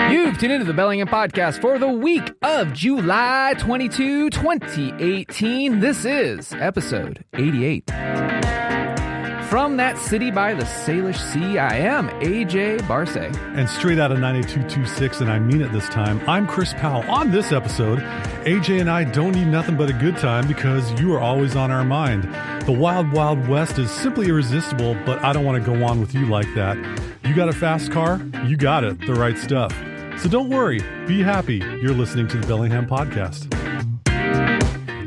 You've tuned into the Bellingham Podcast for the week of July 22, 2018. This is episode 88. From that city by the Salish Sea, I am AJ Barce. And straight out of 92.26, and I mean it this time, I'm Chris Powell. On this episode, AJ and I don't need nothing but a good time because you are always on our mind. The Wild Wild West is simply irresistible, but I don't want to go on with you like that. You got a fast car? You got it. The right stuff. So don't worry. Be happy. You're listening to the Bellingham Podcast.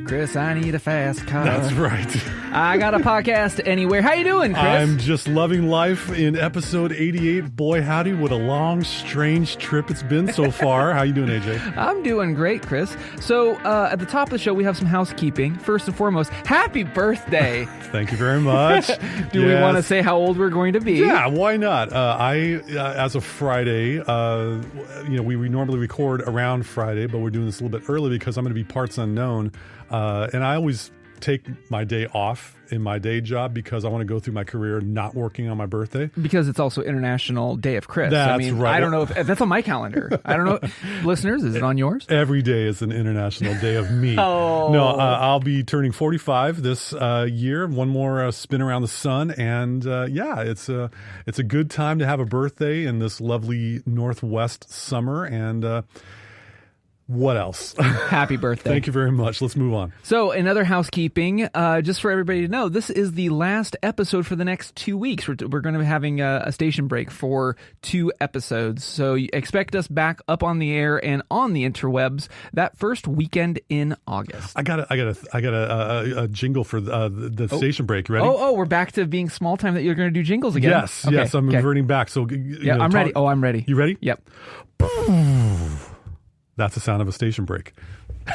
Chris, I need a fast car. That's right. I got a podcast anywhere. How you doing, Chris? I'm just loving life in episode 88. Boy, howdy, what a long, strange trip it's been so far. How you doing, AJ? I'm doing great, Chris. So at the top of the show, we have some housekeeping. First and foremost, happy birthday. Thank you very much. Do we want to say how old we're going to be? Yeah, why not? As of Friday, we normally record around Friday, but we're doing this a little bit early because I'm going to be parts unknown. And I always take my day off in my day job because I want to go through my career not working on my birthday. Because it's also International Day of Chris. That's right. I don't know if that's on my calendar. I don't know. Listeners, is it on yours? Every day is an International Day of me. Oh. No, I'll be turning 45 this year. One more spin around the sun. And it's a good time to have a birthday in this lovely Northwest summer. And what else? Happy birthday. Thank you very much. Let's move on. So, another housekeeping, just for everybody to know, this is the last episode for the next 2 weeks. We're going to be having a station break for 2 episodes. So, you expect us back up on the air and on the interwebs that first weekend in August. I got a jingle for the station break. You ready? Oh, we're back to being small time that you're going to do jingles again. Yes, okay, yes, I'm reverting back. So, I'm ready. Oh, I'm ready. You ready? Yep. That's the sound of a station break.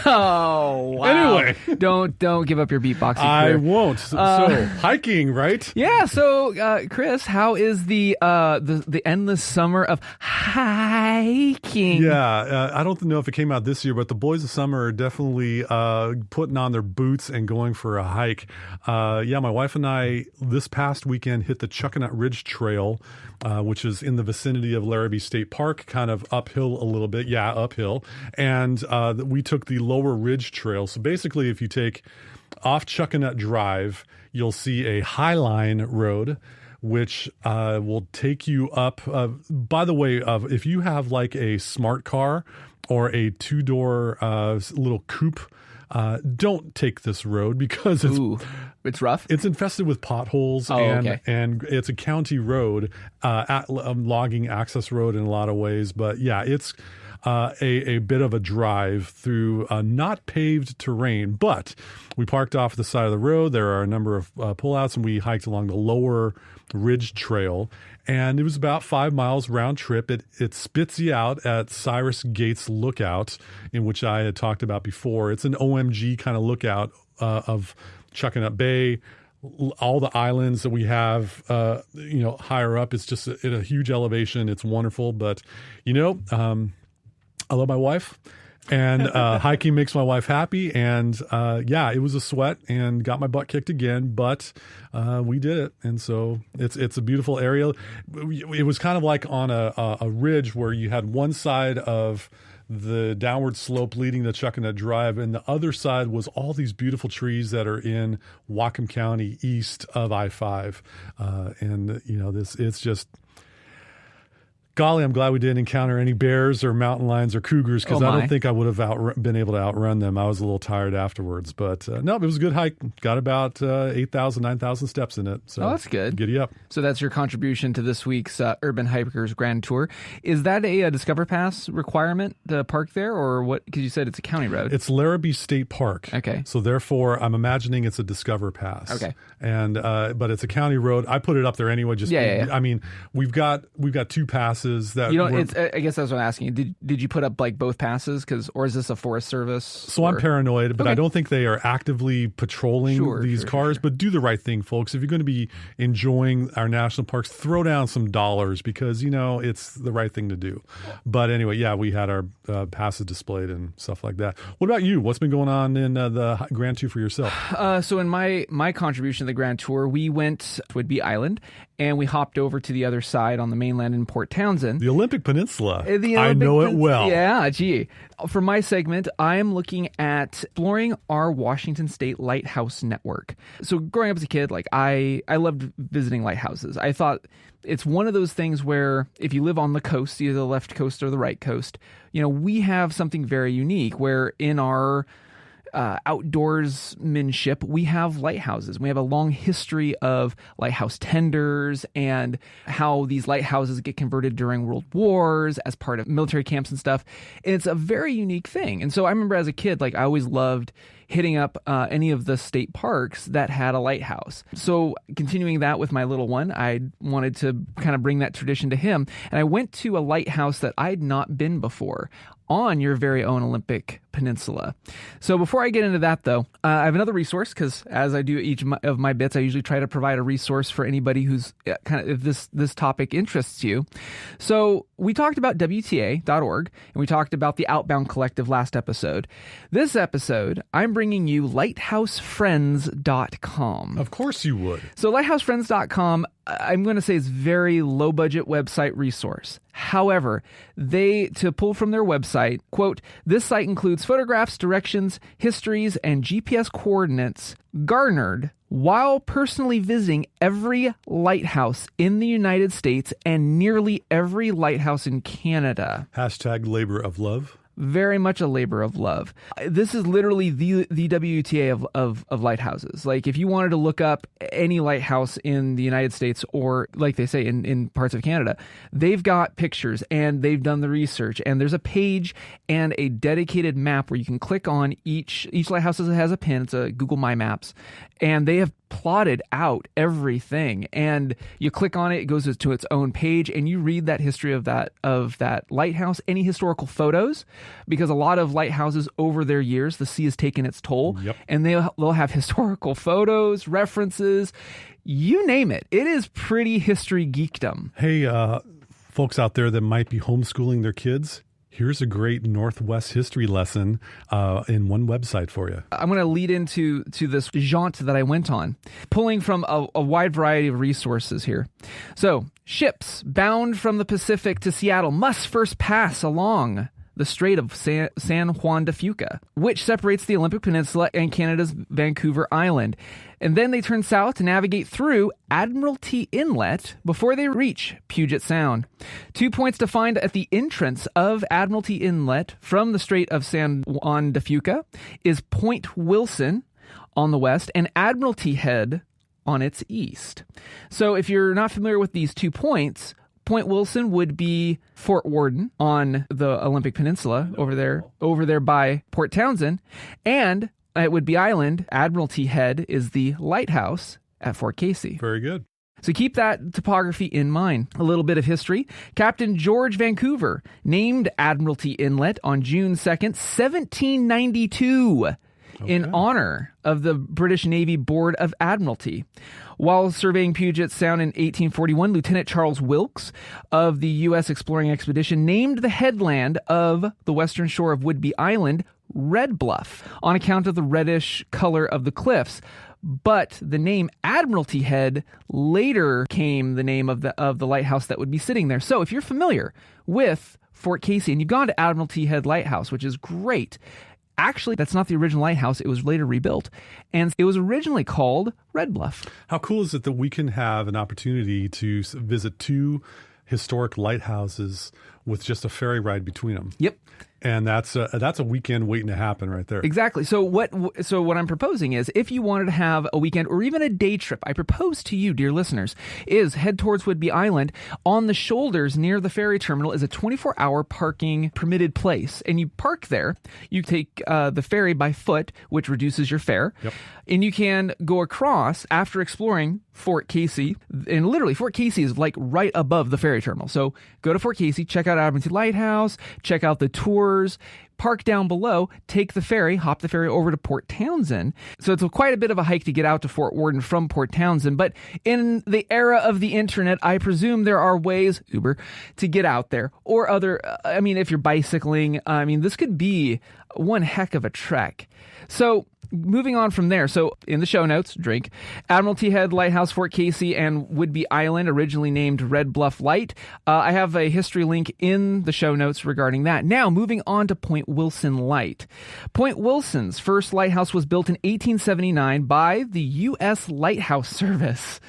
Oh, wow. Anyway. Don't give up your beatboxing career. I won't. So hiking, right? Yeah. So, Chris, how is the endless summer of hiking? Yeah. I don't know if it came out this year, but the boys of summer are definitely putting on their boots and going for a hike. My wife and I this past weekend hit the Chuckanut Ridge Trail, which is in the vicinity of Larrabee State Park, kind of uphill a little bit. Yeah, uphill. And we took the Lower Ridge Trail. So basically, if you take off Chuckanut Drive, you'll see a Highline Road, which will take you up. By the way, if you have like a smart car or a 2-door little coupe, don't take this road because it's rough. It's infested with potholes, and it's a county road, logging access road in a lot of ways. But yeah, it's a bit of a drive through not paved terrain, but we parked off the side of the road. There are a number of pullouts, and we hiked along the Lower Ridge Trail. And it was about 5 miles round trip. It spits you out at Cyrus Gates Lookout, in which I had talked about before. It's an OMG kind of lookout of Chuckanut Bay. All the islands that we have, higher up. It's just at a huge elevation. It's wonderful. But, I love my wife, and hiking makes my wife happy. And it was a sweat and got my butt kicked again, but we did it. And so it's a beautiful area. It was kind of like on a ridge where you had one side of the downward slope leading to Chuckanut Drive, and the other side was all these beautiful trees that are in Whatcom County east of I-5. It's just... Golly, I'm glad we didn't encounter any bears or mountain lions or cougars because I don't think I would have been able to outrun them. I was a little tired afterwards. But no, it was a good hike. Got about 8,000, 9,000 steps in it. So that's good. Giddy up. So that's your contribution to this week's Urban Hikers Grand Tour. Is that a Discover Pass requirement to park there, or what? Because you said it's a county road. It's Larrabee State Park. Okay. So therefore, I'm imagining it's a Discover Pass. Okay. And but it's a county road. I put it up there anyway. I mean, we've got 2 passes that I guess that's what I'm asking. Did you put up like both passes, or is this a Forest Service? So I'm paranoid, but I don't think they are actively patrolling these cars. But do the right thing, folks. If you're going to be enjoying our national parks, throw down some dollars because it's the right thing to do. But anyway, yeah, we had our passes displayed and stuff like that. What about you? What's been going on in the Grand Tour for yourself? So in my contribution to the Grand Tour, we went to Whidbey Island, and we hopped over to the other side on the mainland in Port Townsend. The Olympic Peninsula. I know it well. Yeah, gee. For my segment, I am looking at exploring our Washington State Lighthouse network. So growing up as a kid, like I loved visiting lighthouses. I thought it's one of those things where if you live on the coast, either the left coast or the right coast, we have something very unique where in our outdoorsmanship, we have lighthouses. We have a long history of lighthouse tenders and how these lighthouses get converted during world wars as part of military camps and stuff. And it's a very unique thing. And so I remember as a kid, like I always loved hitting up any of the state parks that had a lighthouse. So continuing that with my little one, I wanted to kind of bring that tradition to him. And I went to a lighthouse that I'd not been before on your very own Olympic Peninsula. So before I get into that, though, I have another resource because as I do each of my bits, I usually try to provide a resource for anybody who's kind of, if this topic interests you. So we talked about WTA.org and we talked about the Outbound Collective last episode. This episode, I'm bringing you lighthousefriends.com. Of course you would. So lighthousefriends.com, I'm going to say is very low budget website resource. However, to pull from their website, quote, this site includes photographs, directions, histories, and GPS coordinates garnered while personally visiting every lighthouse in the United States and nearly every lighthouse in Canada. Hashtag labor of love. Very much a labor of love. This is literally the WTA of lighthouses. Like if you wanted to look up any lighthouse in the United States or like they say in parts of Canada, they've got pictures and they've done the research and there's a page and a dedicated map where you can click on each lighthouse has a pin. It's a Google My Maps and they have plotted out everything and you click on it, it goes to its own page and you read that history of that lighthouse, any historical photos, because a lot of lighthouses over their years, the sea has taken its toll. Yep. And they'll have historical photos, references, you name it. It is pretty history geekdom. Hey, folks out there that might be homeschooling their kids, here's a great Northwest history lesson in one website for you. I'm going to lead into this jaunt that I went on, pulling from a wide variety of resources here. So, ships bound from the Pacific to Seattle must first pass along the Strait of San Juan de Fuca, which separates the Olympic Peninsula and Canada's Vancouver Island. And then they turn south to navigate through Admiralty Inlet before they reach Puget Sound. 2 points to find at the entrance of Admiralty Inlet from the Strait of San Juan de Fuca is Point Wilson on the west and Admiralty Head on its east. So if you're not familiar with these 2 points, Point Wilson would be Fort Worden on the Olympic Peninsula over there by Port Townsend, and at Whidbey Island, Admiralty Head is the lighthouse at Fort Casey. Very good. So keep that topography in mind. A little bit of history. Captain George Vancouver named Admiralty Inlet on June 2nd, 1792. In honor of the British Navy Board of Admiralty. While surveying Puget Sound in 1841, Lieutenant Charles Wilkes of the U.S. Exploring Expedition named the headland of the western shore of Whidbey Island Red Bluff on account of the reddish color of the cliffs. But the name Admiralty Head later came the name of the lighthouse that would be sitting there. So if you're familiar with Fort Casey and you've gone to Admiralty Head Lighthouse, which is great, actually, that's not the original lighthouse. It was later rebuilt. And it was originally called Red Bluff. How cool is it that we can have an opportunity to visit 2 historic lighthouses with just a ferry ride between them? Yep. And that's a weekend waiting to happen right there. Exactly. So what I'm proposing is if you wanted to have a weekend or even a day trip, I propose to you, dear listeners, is head towards Whidbey Island. On the shoulders near the ferry terminal is a 24-hour parking permitted place. And you park there. You take the ferry by foot, which reduces your fare. Yep. And you can go across after exploring Fort Casey. And literally, Fort Casey is like right above the ferry terminal. So go to Fort Casey, check out Admiralty Lighthouse, check out the tours, park down below, take the ferry, hop the ferry over to Port Townsend. So it's quite a bit of a hike to get out to Fort Worden from Port Townsend. But in the era of the internet, I presume there are ways, Uber, to get out there. Or other, if you're bicycling, this could be one heck of a trek. So moving on from there, so in the show notes, drink, Admiralty Head, Lighthouse, Fort Casey, and Woodby Island, originally named Red Bluff Light. I have a history link in the show notes regarding that. Now, moving on to Point Wilson Light. Point Wilson's first lighthouse was built in 1879 by the U.S. Lighthouse Service.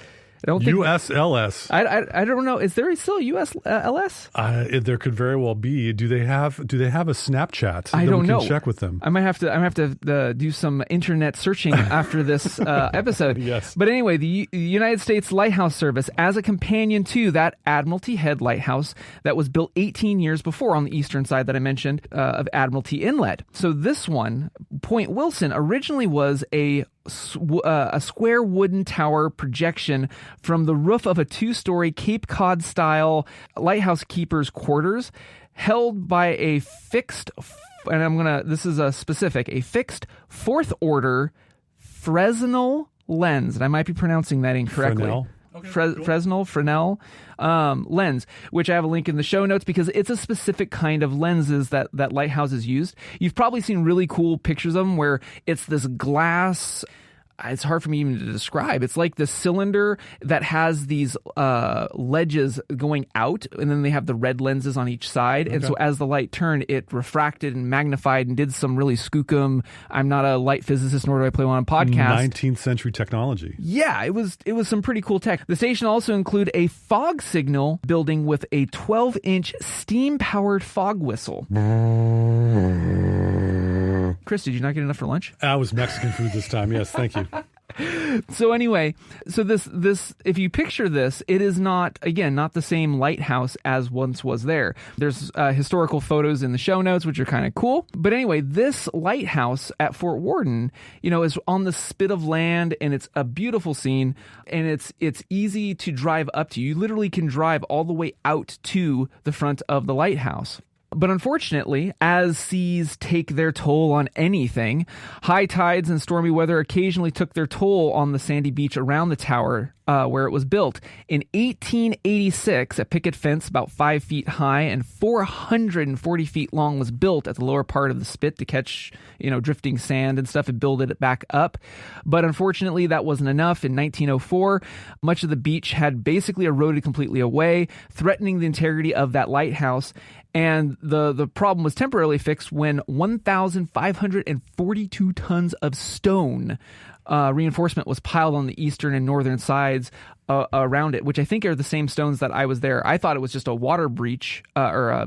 I don't think USLS. I don't know. Is there still a USLS? There could very well be. Do they have a Snapchat? I don't know. Check with them. I might have to do some internet searching after this episode. Yes. But anyway, the United States Lighthouse Service, as a companion to that Admiralty Head Lighthouse that was built 18 years before on the eastern side that I mentioned of Admiralty Inlet. So this one, Point Wilson, originally was a square wooden tower projection from the roof of a 2-story Cape Cod style lighthouse keeper's quarters, held by a fixed, this is a fixed 4th order Fresnel lens, and I might be pronouncing that incorrectly. Fresnel. Okay, cool. Fresnel lens, which I have a link in the show notes because it's a specific kind of lenses that lighthouses used. You've probably seen really cool pictures of them where it's this glass. It's hard for me even to describe. It's like the cylinder that has these ledges going out, and then they have the red lenses on each side. Okay. And so as the light turned, it refracted and magnified and did some really skookum. I'm not a light physicist, nor do I play one on podcast. 19th century technology. Yeah, it was some pretty cool tech. The station also included a fog signal building with a 12-inch steam-powered fog whistle. Chris, did you not get enough for lunch? I was Mexican food this time. Yes, thank you. So anyway, this if you picture this, it is not the same lighthouse as once was there. There's historical photos in the show notes, which are kind of cool. But anyway, this lighthouse at Fort Worden, is on the spit of land, and it's a beautiful scene, and it's easy to drive up to. You literally can drive all the way out to the front of the lighthouse. But unfortunately, as seas take their toll on anything, high tides and stormy weather occasionally took their toll on the sandy beach around the tower where it was built. In 1886, a picket fence about 5 feet high and 440 feet long was built at the lower part of the spit to catch, drifting sand and stuff and build it back up. But unfortunately, that wasn't enough. In 1904, much of the beach had basically eroded completely away, threatening the integrity of that lighthouse. And the problem was temporarily fixed when 1,542 tons of stone reinforcement was piled on the eastern and northern sides around it, which I think are the same stones that I was there. I thought it was just a water breach water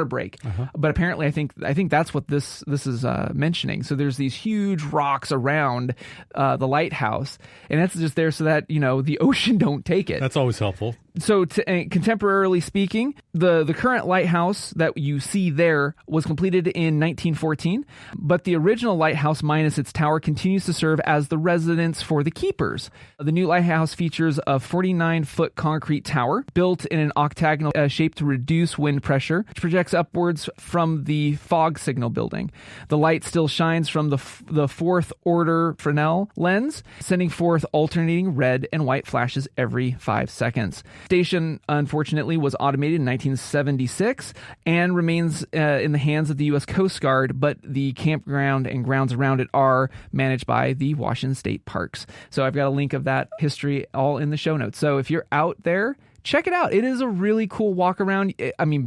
break, but apparently I think that's what this is mentioning. So there's these huge rocks around the lighthouse, and that's just there so that the ocean don't take it. That's always helpful. So contemporarily speaking, the current lighthouse that you see there was completed in 1914, but the original lighthouse minus its tower continues to serve as the residence for the keepers. The new lighthouse features a 49-foot concrete tower built in an octagonal shape to reduce wind pressure, which projects upwards from the fog signal building. The light still shines from the 4th order Fresnel lens, sending forth alternating red and white flashes every 5 seconds. Station, unfortunately, was automated in 1976 and remains in the hands of the U.S. Coast Guard, but the campground and grounds around it are managed by the Washington State Parks. So I've got a link of that history all in the show notes. So if you're out there, check it out. It is a really cool walk around.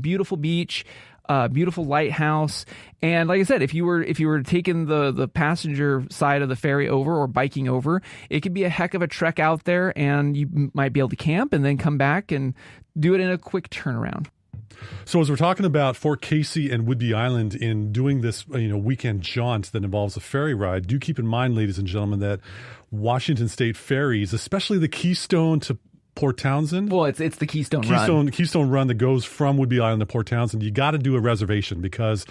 Beautiful beach, beautiful lighthouse. And like I said, if you were taking the passenger side of the ferry over or biking over, it could be a heck of a trek out there, and you might be able to camp and then come back and do it in a quick turnaround. So as we're talking about Fort Casey and Woodby Island in doing this weekend jaunt that involves a ferry ride, do keep in mind, ladies and gentlemen, that Washington State ferries, especially the Keystone to Port Townsend. Well, it's the Keystone Run. Keystone Run that goes from Whidbey Island to Port Townsend. You got to do a reservation because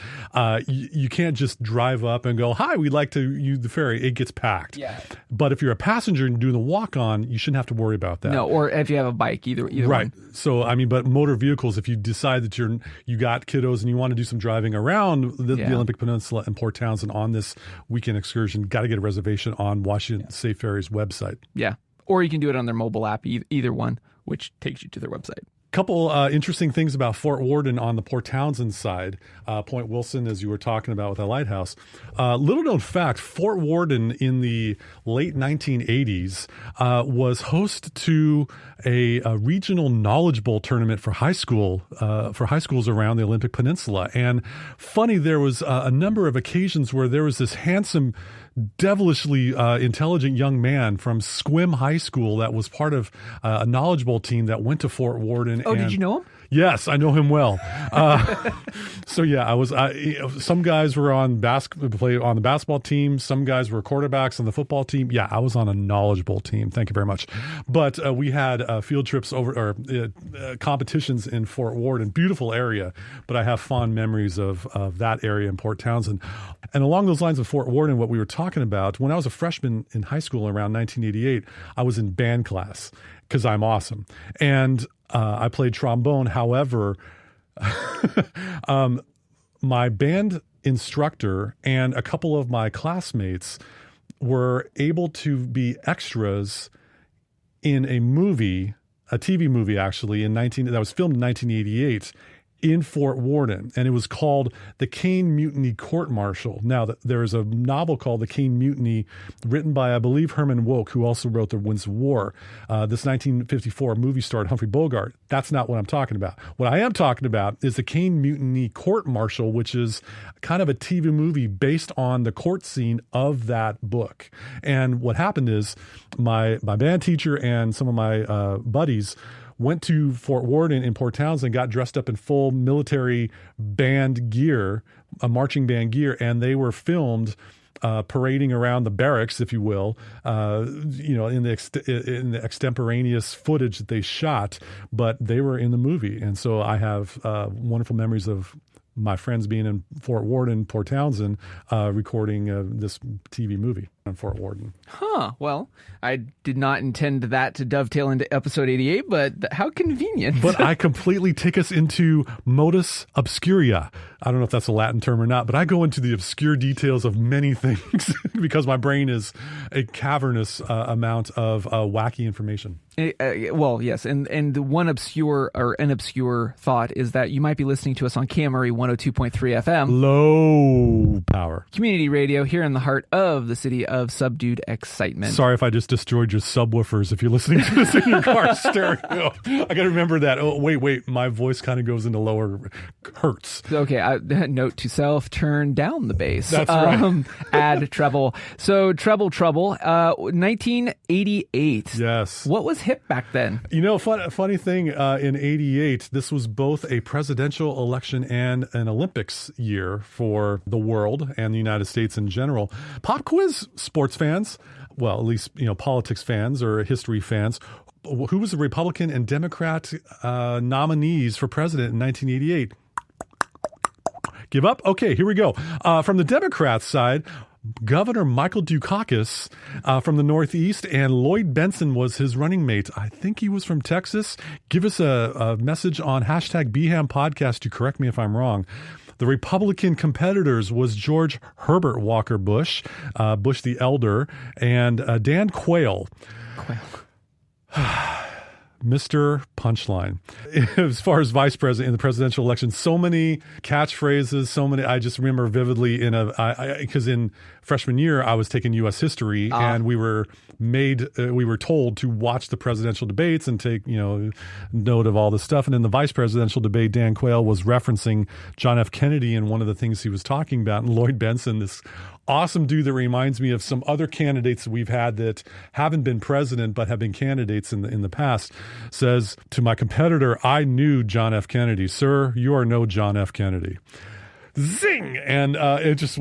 you can't just drive up and go, "Hi, we'd like to use the ferry." It gets packed. Yeah. But if you're a passenger and doing the walk-on, you shouldn't have to worry about that. No, or if you have a bike, either right. one. So I mean, but motor vehicles, if you decide that you got kiddos and you want to do some driving around the Olympic Peninsula and Port Townsend on this weekend excursion, got to get a reservation on Washington State Ferry's website. Yeah. Or you can do it on their mobile app, either one, which takes you to their website. Couple interesting things about Fort Worden on the Port Townsend side. Point Wilson, as you were talking about with the Lighthouse. Little known fact, Fort Worden in the late 1980s was host to a regional Knowledge Bowl tournament for high schools around the Olympic Peninsula. And funny, there was a number of occasions where there was this handsome, devilishly intelligent young man from Squim High School that was part of a Knowledge Bowl team that went to Fort Worden. Oh, did you know him? Yes, I know him well. So yeah, I was. Some guys were play on the basketball team. Some guys were quarterbacks on the football team. Yeah, I was on a Knowledge Bowl team. Thank you very much. But we had field trips competitions in Fort Worden. Beautiful area, but I have fond memories of that area in Port Townsend. And along those lines of Fort Worden, what we were talking about, when I was a freshman in high school around 1988, I was in band class because I'm awesome. And I played trombone. However, my band instructor and a couple of my classmates were able to be extras in a movie, a TV movie actually, that was filmed in 1988 in Fort Worden, and it was called The Caine Mutiny Court Martial. Now, there is a novel called The Caine Mutiny written by, I believe, Herman Wouk, who also wrote The Winds of War. This 1954 movie starred Humphrey Bogart. That's not what I'm talking about. What I am talking about is The Caine Mutiny Court Martial, which is kind of a TV movie based on the court scene of that book. And what happened is my band teacher and some of my buddies went to Fort Worden in Port Townsend, got dressed up in full military band gear, marching band gear, and they were filmed parading around the barracks, if you will, in the extemporaneous footage that they shot, but they were in the movie. And so I have wonderful memories of my friends being in Fort Worden, Port Townsend, recording this TV movie on Fort Worden. Huh. Well, I did not intend that to dovetail into episode 88, but how convenient. But I completely take us into modus obscuria. I don't know if that's a Latin term or not, but I go into the obscure details of many things because my brain is a cavernous amount of wacky information. Well, yes, and the one obscure thought is that you might be listening to us on KMRE 102.3 FM. Low power. Community radio here in the heart of the city of subdued excitement. Sorry if I just destroyed your subwoofers if you're listening to this in your car stereo. I got to remember that. Oh, wait, my voice kind of goes into lower hertz. Okay, note to self, turn down the bass. That's right. Add treble. So treble, 1988. Yes. What was hip back then? You know, funny thing, in 88, this was both a presidential election and an Olympics year for the world and the United States in general. Pop quiz, sports fans, well, at least, politics fans or history fans. Who was the Republican and Democrat nominees for president in 1988? Give up? Okay, here we go. From the Democrats side, Governor Michael Dukakis from the Northeast, and Lloyd Bentsen was his running mate. I think he was from Texas. Give us a message on hashtag BHAM podcast to correct me if I'm wrong. The Republican competitors was George Herbert Walker Bush, Bush the Elder, and Dan Quayle. Mr. Punchline. As far as vice president in the presidential election, so many catchphrases, I just remember vividly because in freshman year, I was taking U.S. history and we were told to watch the presidential debates and take, note of all this stuff. And in the vice presidential debate, Dan Quayle was referencing John F. Kennedy and one of the things he was talking about, and Lloyd Bentsen, this awesome dude that reminds me of some other candidates that we've had that haven't been president but have been candidates in the past, says to my competitor, "I knew John F. Kennedy. Sir, you are no John F. Kennedy." zing, and it just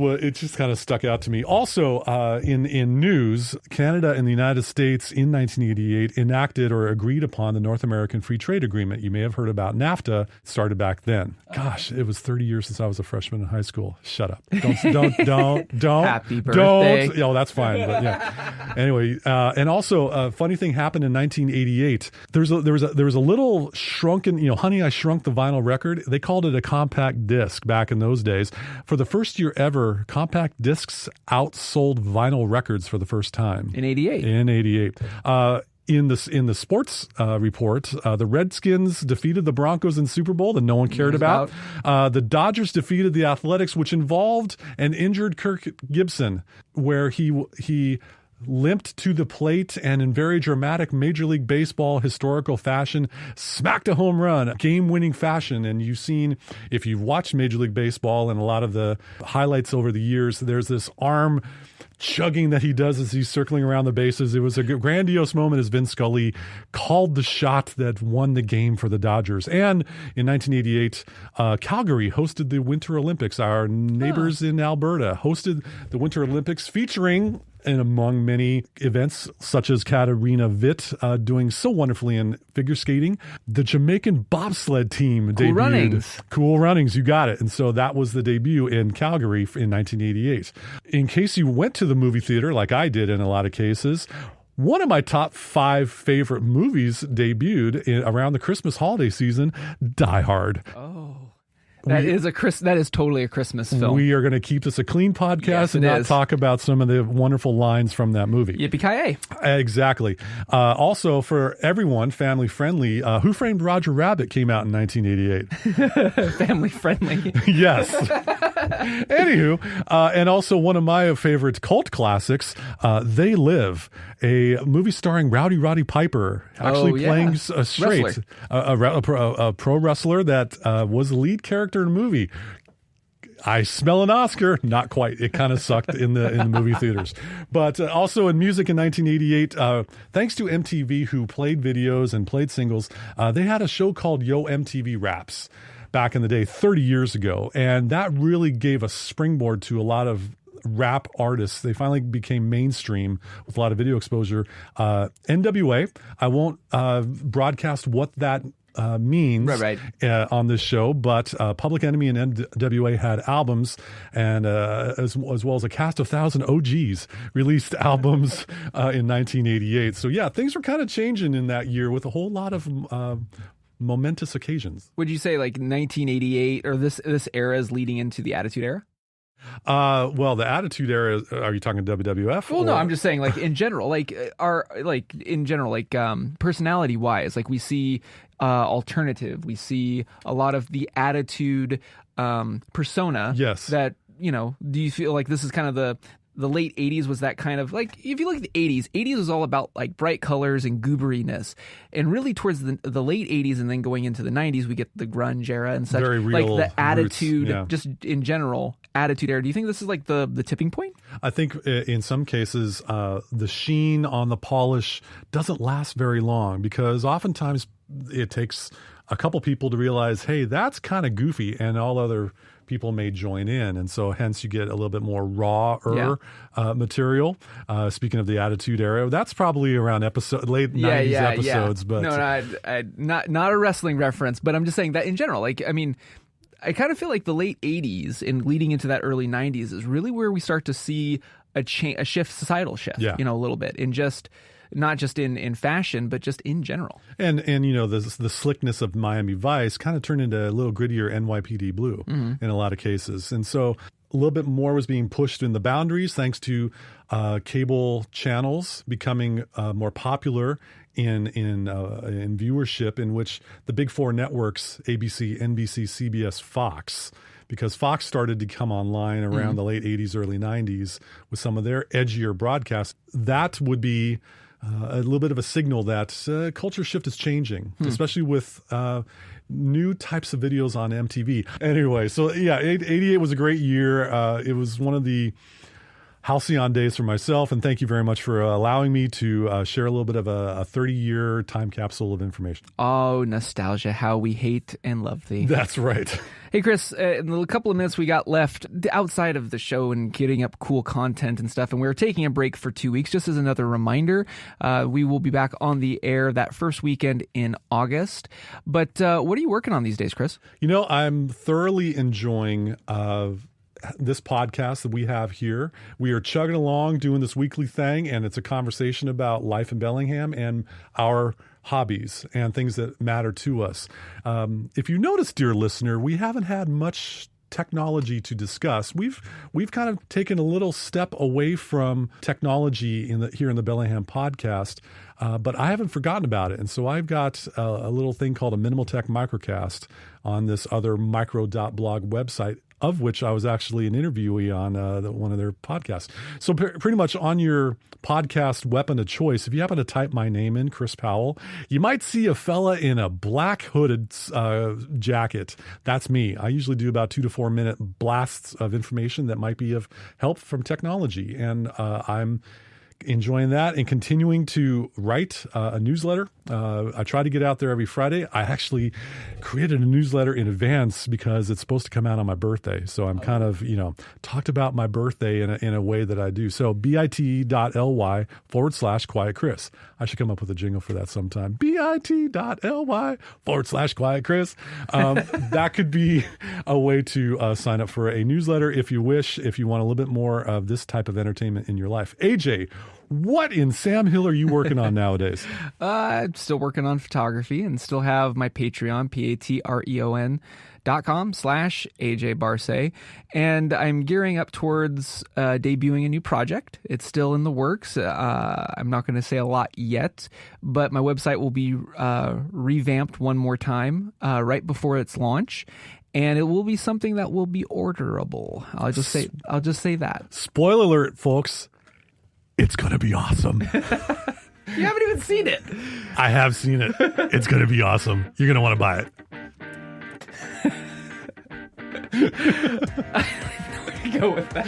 kind of stuck out to me. Also, in news, Canada and the United States in 1988 enacted or agreed upon the North American Free Trade Agreement. You may have heard about NAFTA. It started back then. Gosh, it was 30 years since I was a freshman in high school. Shut up! Don't. Happy birthday! Don't. Oh, that's fine. But yeah. Anyway, and also a funny thing happened in 1988. There was a little shrunken, Honey, I Shrunk the Vinyl record. They called it a compact disc back in those days. For the first year ever, compact discs outsold vinyl records for the first time. In 88. In 88. In the sports report, the Redskins defeated the Broncos in Super Bowl that no one cared about. The Dodgers defeated the Athletics, which involved an injured Kirk Gibson, where he limped to the plate and in very dramatic Major League Baseball historical fashion smacked a home run, game-winning fashion. And if you've watched Major League Baseball and a lot of the highlights over the years, there's this arm chugging that he does as he's circling around the bases. It was a grandiose moment as Vin Scully called the shot that won the game for the Dodgers. And in 1988, Calgary hosted the Winter Olympics. Our neighbors in Alberta hosted the Winter Olympics, featuring, and among many events, such as Katarina Witt doing so wonderfully in figure skating, the Jamaican bobsled team debuted. Cool Runnings, you got it. And so that was the debut in Calgary in 1988. In case you went to the movie theater, like I did in a lot of cases, one of my top 5 favorite movies debuted around the Christmas holiday season, Die Hard. Oh. That is totally a Christmas film. We are going to keep this a clean podcast and not talk about some of the wonderful lines from that movie. Yippee-ki-yay. Exactly. Also, for everyone, family friendly, Who Framed Roger Rabbit came out in 1988. Family friendly. Yes. Anywho, and also one of my favorite cult classics, They Live, a movie starring Rowdy Roddy Piper, actually playing straight, a pro wrestler that was the lead character in a movie. I smell an Oscar. Not quite. It kind of sucked in the movie theaters. But also in music in 1988, thanks to MTV, who played videos and played singles, they had a show called Yo MTV Raps back in the day, 30 years ago. And that really gave a springboard to a lot of rap artists. They finally became mainstream with a lot of video exposure. NWA, I won't broadcast what that means on this show, but Public Enemy and NWA had albums, and as well as a cast of 1,000 OGs released albums in 1988. So yeah, things were kind of changing in that year with a whole lot of momentous occasions. Would you say like 1988 or this era is leading into the Attitude Era? Well, the Attitude Era, are you talking WWF? Well, no, I'm just saying like in general, personality wise, like we see alternative, we see a lot of the Attitude persona. Yes. That, do you feel like this is kind of the late 80s was that kind of like, if you look at the 80s was all about like bright colors and gooberiness, and really towards the late 80s and then going into the 90s we get the grunge era and such. Very real like the attitude roots, yeah. Just in general Attitude Era. Do you think this is like the tipping point? I think in some cases the sheen on the polish doesn't last very long, because oftentimes it takes a couple people to realize, hey, that's kind of goofy, and all other people may join in, and so hence you get a little bit more raw material. Speaking of the Attitude Era, that's probably around late 90s episodes. But no, not a wrestling reference, but I'm just saying that in general. Like, I mean, I kind of feel like the late 80s and leading into that early 90s is really where we start to see a societal shift. A little bit in just. Not just in fashion, but just in general. And the slickness of Miami Vice kind of turned into a little grittier NYPD Blue in a lot of cases. And so a little bit more was being pushed in the boundaries thanks to cable channels becoming more popular in viewership, in which the big four networks, ABC, NBC, CBS, Fox, because Fox started to come online around the late 80s, early 90s with some of their edgier broadcasts. That would be a little bit of a signal that culture shift is changing, especially with new types of videos on MTV. Anyway, so yeah, 88 was a great year. It was one of the halcyon days for myself, and thank you very much for allowing me to share a little bit of a 30-year time capsule of information. Oh, nostalgia, how we hate and love thee. That's right. Hey, Chris, in the couple of minutes we got left outside of the show and getting up cool content and stuff, and we're taking a break for 2 weeks, just as another reminder. We will be back on the air that first weekend in August. But what are you working on these days, Chris? I'm thoroughly enjoying this podcast that we have here. We are chugging along doing this weekly thing, and it's a conversation about life in Bellingham and our hobbies and things that matter to us. If you notice, dear listener, we haven't had much technology to discuss. We've kind of taken a little step away from technology here in the Bellingham podcast, but I haven't forgotten about it. And so I've got a little thing called a Minimal Tech Microcast on this other micro.blog website, of which I was actually an interviewee on one of their podcasts. So pretty much on your podcast weapon of choice, if you happen to type my name in, Chris Powell, you might see a fella in a black hooded jacket. That's me. I usually do about 2 to 4 minute blasts of information that might be of help from technology. And I'm enjoying that and continuing to write a newsletter. I try to get out there every Friday. I actually created a newsletter in advance because it's supposed to come out on my birthday. So I'm kind of, talked about my birthday in a way that I do. So bit.ly/Quiet Chris. I should come up with a jingle for that sometime. bit.ly/Quiet Chris. That could be a way to sign up for a newsletter if you wish, if you want a little bit more of this type of entertainment in your life. AJ, what in Sam Hill are you working on nowadays? I'm still working on photography and still have my Patreon, patreon.com/AJ Barce. And I'm gearing up towards debuting a new project. It's still in the works. I'm not going to say a lot yet, but my website will be revamped one more time right before its launch. And it will be something that will be orderable. I'll just say that. Spoiler alert, folks. It's going to be awesome. You haven't even seen it. I have seen it. It's going to be awesome. You're going to want to buy it. I don't even know where to go with that.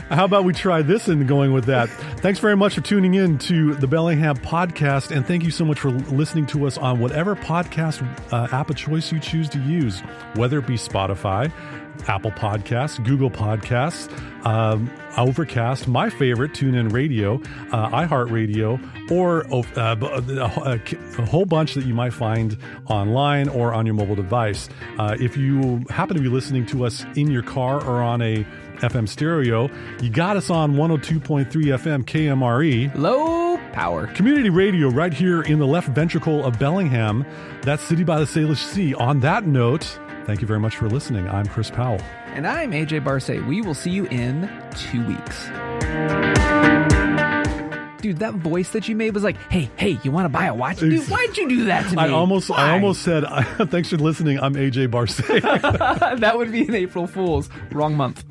How about we try this and going with that? Thanks very much for tuning in to the Bellingham podcast. And thank you so much for listening to us on whatever podcast app of choice you choose to use, whether it be Spotify, Apple Podcasts, Google Podcasts, Overcast, my favorite, TuneIn Radio, iHeartRadio, or a whole bunch that you might find online or on your mobile device. If you happen to be listening to us in your car or on a FM stereo, you got us on 102.3 FM KMRE. Low power. Community radio right here in the left ventricle of Bellingham, that city by the Salish Sea. On that note, thank you very much for listening. I'm Chris Powell. And I'm AJ Barce. We will see you in 2 weeks. Dude, that voice that you made was like, hey, you want to buy a watch? Dude, why'd you do that to me? I almost said, thanks for listening. I'm AJ Barce. That would be an April Fool's. Wrong month.